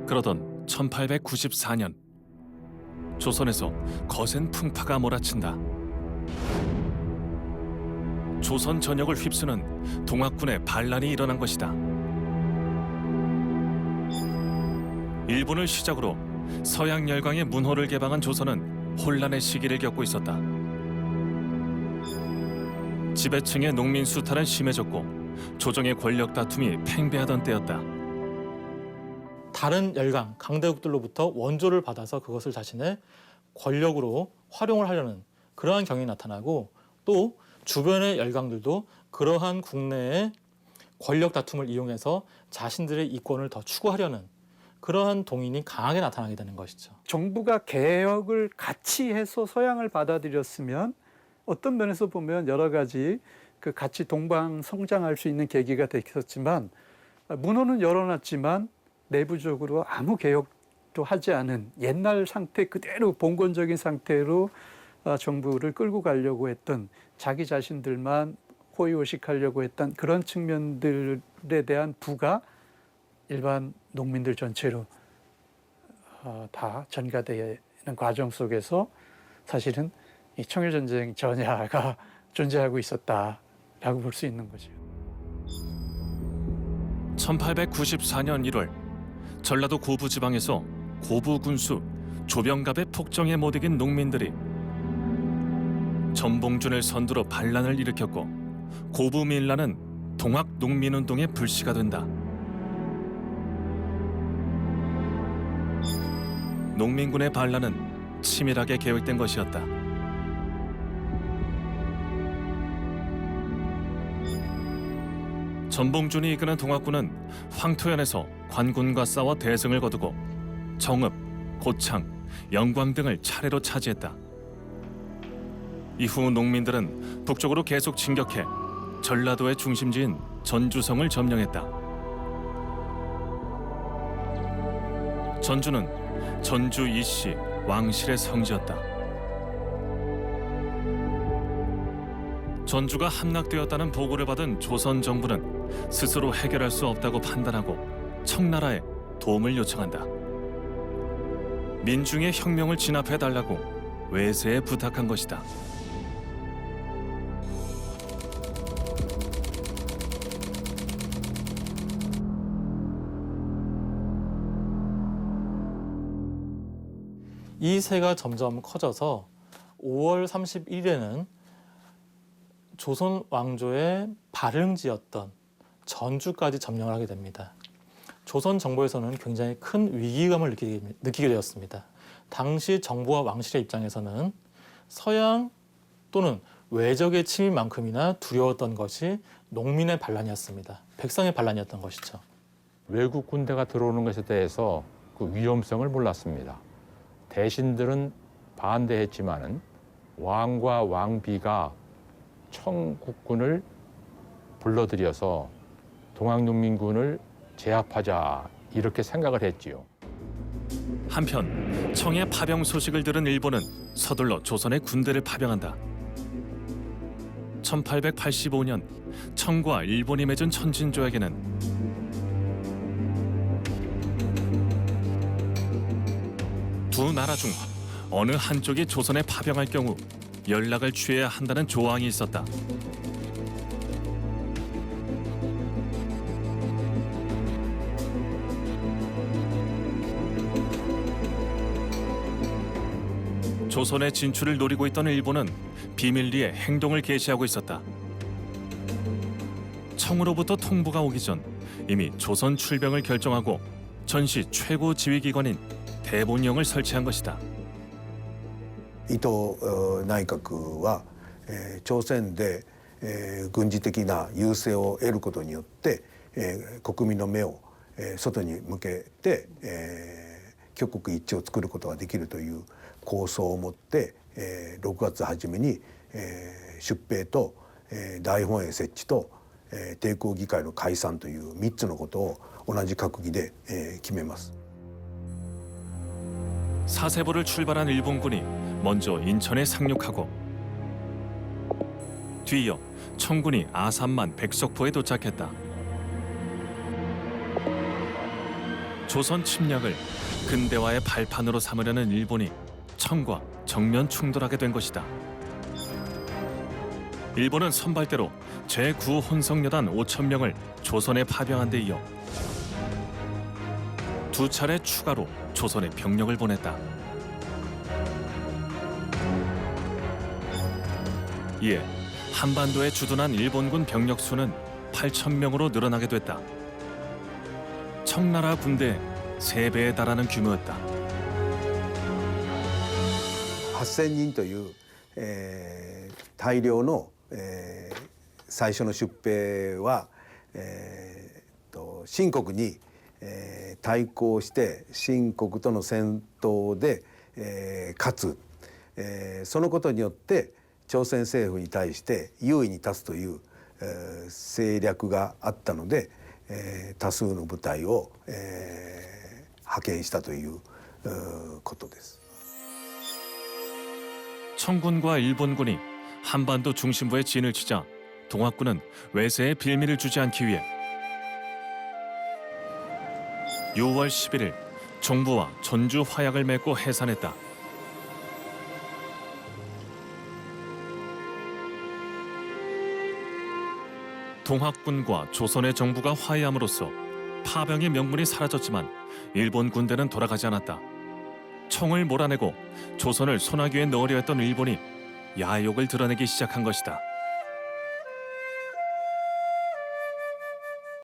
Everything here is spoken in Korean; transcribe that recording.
그러던 1894년 조선에서 거센 풍파가 몰아친다. 조선 전역을 휩쓰는 동학군의 반란이 일어난 것이다. 일본을 시작으로 서양 열강의 문호를 개방한 조선은 혼란의 시기를 겪고 있었다. 지배층의 농민 수탈은 심해졌고 조정의 권력 다툼이 팽배하던 때였다. 다른 열강, 강대국들로부터 원조를 받아서 그것을 자신의 권력으로 활용을 하려는 그러한 경향이 나타나고, 또 주변의 열강들도 그러한 국내의 권력 다툼을 이용해서 자신들의 이권을 더 추구하려는 그러한 동인이 강하게 나타나게 되는 것이죠. 정부가 개혁을 같이 해서 서양을 받아들였으면 어떤 면에서 보면 여러 가지 그 같이 동방 성장할 수 있는 계기가 됐었지만, 문호는 열어놨지만 내부적으로 아무 개혁도 하지 않은 옛날 상태 그대로 봉건적인 상태로 정부를 끌고 가려고 했던, 자기 자신들만 호의호식하려고 했던 그런 측면들에 대한 부가 일반 농민들 전체로 다 전가되는 과정 속에서 사실은 이 청일전쟁 전야가 존재하고 있었다라고 볼 수 있는 거죠. 1894년 1월 전라도 고부 지방에서 고부 군수 조병갑의 폭정에 못 이긴 농민들이 전봉준을 선두로 반란을 일으켰고, 고부 밀란은 동학 농민운동의 불씨가 된다. 농민군의 반란은 치밀하게 계획된 것이었다. 전봉준이 이끄는 동학군은 황토현에서 관군과 싸워 대승을 거두고 정읍, 고창, 영광 등을 차례로 차지했다. 이후 농민들은 북쪽으로 계속 진격해 전라도의 중심지인 전주성을 점령했다. 전주는 전주 이씨 왕실의 성지였다. 전주가 함락되었다는 보고를 받은 조선 정부는 스스로 해결할 수 없다고 판단하고 청나라에 도움을 요청한다. 민중의 혁명을 진압해달라고 외세에 부탁한 것이다. 이 세가 점점 커져서 5월 31일에는 조선 왕조의 발흥지였던 전주까지 점령을 하게 됩니다. 조선 정부에서는 굉장히 큰 위기감을 느끼게 되었습니다. 당시 정부와 왕실의 입장에서는 서양 또는 외적의 침입만큼이나 두려웠던 것이 농민의 반란이었습니다. 백성의 반란이었던 것이죠. 외국 군대가 들어오는 것에 대해서 그 위험성을 몰랐습니다. 대신들은 반대했지만은 왕과 왕비가 청국군을 불러들여서 동학농민군을 제압하자 이렇게 생각을 했지요. 한편 청의 파병 소식을 들은 일본은 서둘러 조선의 군대를 파병한다. 1885년 청과 일본이 맺은 천진조약에는 두 나라 중 어느 한쪽이 조선에 파병할 경우 연락을 취해야 한다는 조항이 있었다. 조선의 진출을 노리고 있던 일본은 비밀리에 행동을 개시하고 있었다. 청으로부터 통보가 오기 전 이미 조선 출병을 결정하고 전시 최고 지휘기관인 대본령을 설치한 것이다. 伊藤内閣は、朝鮮で、軍事的な優勢を得ることによって、国民の目を、外に向けて、挙国一致を作ることができるという構想を持って、6月初めに、出兵と、大本営設置と、帝国議会の解散という3つのことを同じ閣議で、決めます。 사세보를 출발한 일본군이 먼저 인천에 상륙하고 뒤이어 청군이 아산만 백석포에 도착했다. 조선 침략을 근대화의 발판으로 삼으려는 일본이 청과 정면 충돌하게 된 것이다. 일본은 선발대로 제9혼성여단 5,000명을 조선에 파병한 데 이어 두 차례 추가로 조선에 병력을 보냈다. 이에 한반도에 주둔한 일본군 병력 수는 8,000명으로 늘어나게 됐다. 청나라 군대 3배에 달하는 규모였다. 8,000人という、大量の、最初の出兵は、清国に、対抗して清国との戦闘で、勝つ、そのことによって朝鮮政府に対して優位に立つという、政略があったので、多数の部隊を、派遣したということです。 청군과 일본군이 한반도 중심부에 진을 치자 동학군은 외세에 빌미를 주지 않기 위해 6월 11일 종부와 전주 화약을 맺고 해산했다. 동학군과 조선의 정부가 화해함으로써 파병의 명분이 사라졌지만 일본 군대는 돌아가지 않았다. 청을 몰아내고 조선을 소나기에 넣으려 했던 일본이 야욕을 드러내기 시작한 것이다.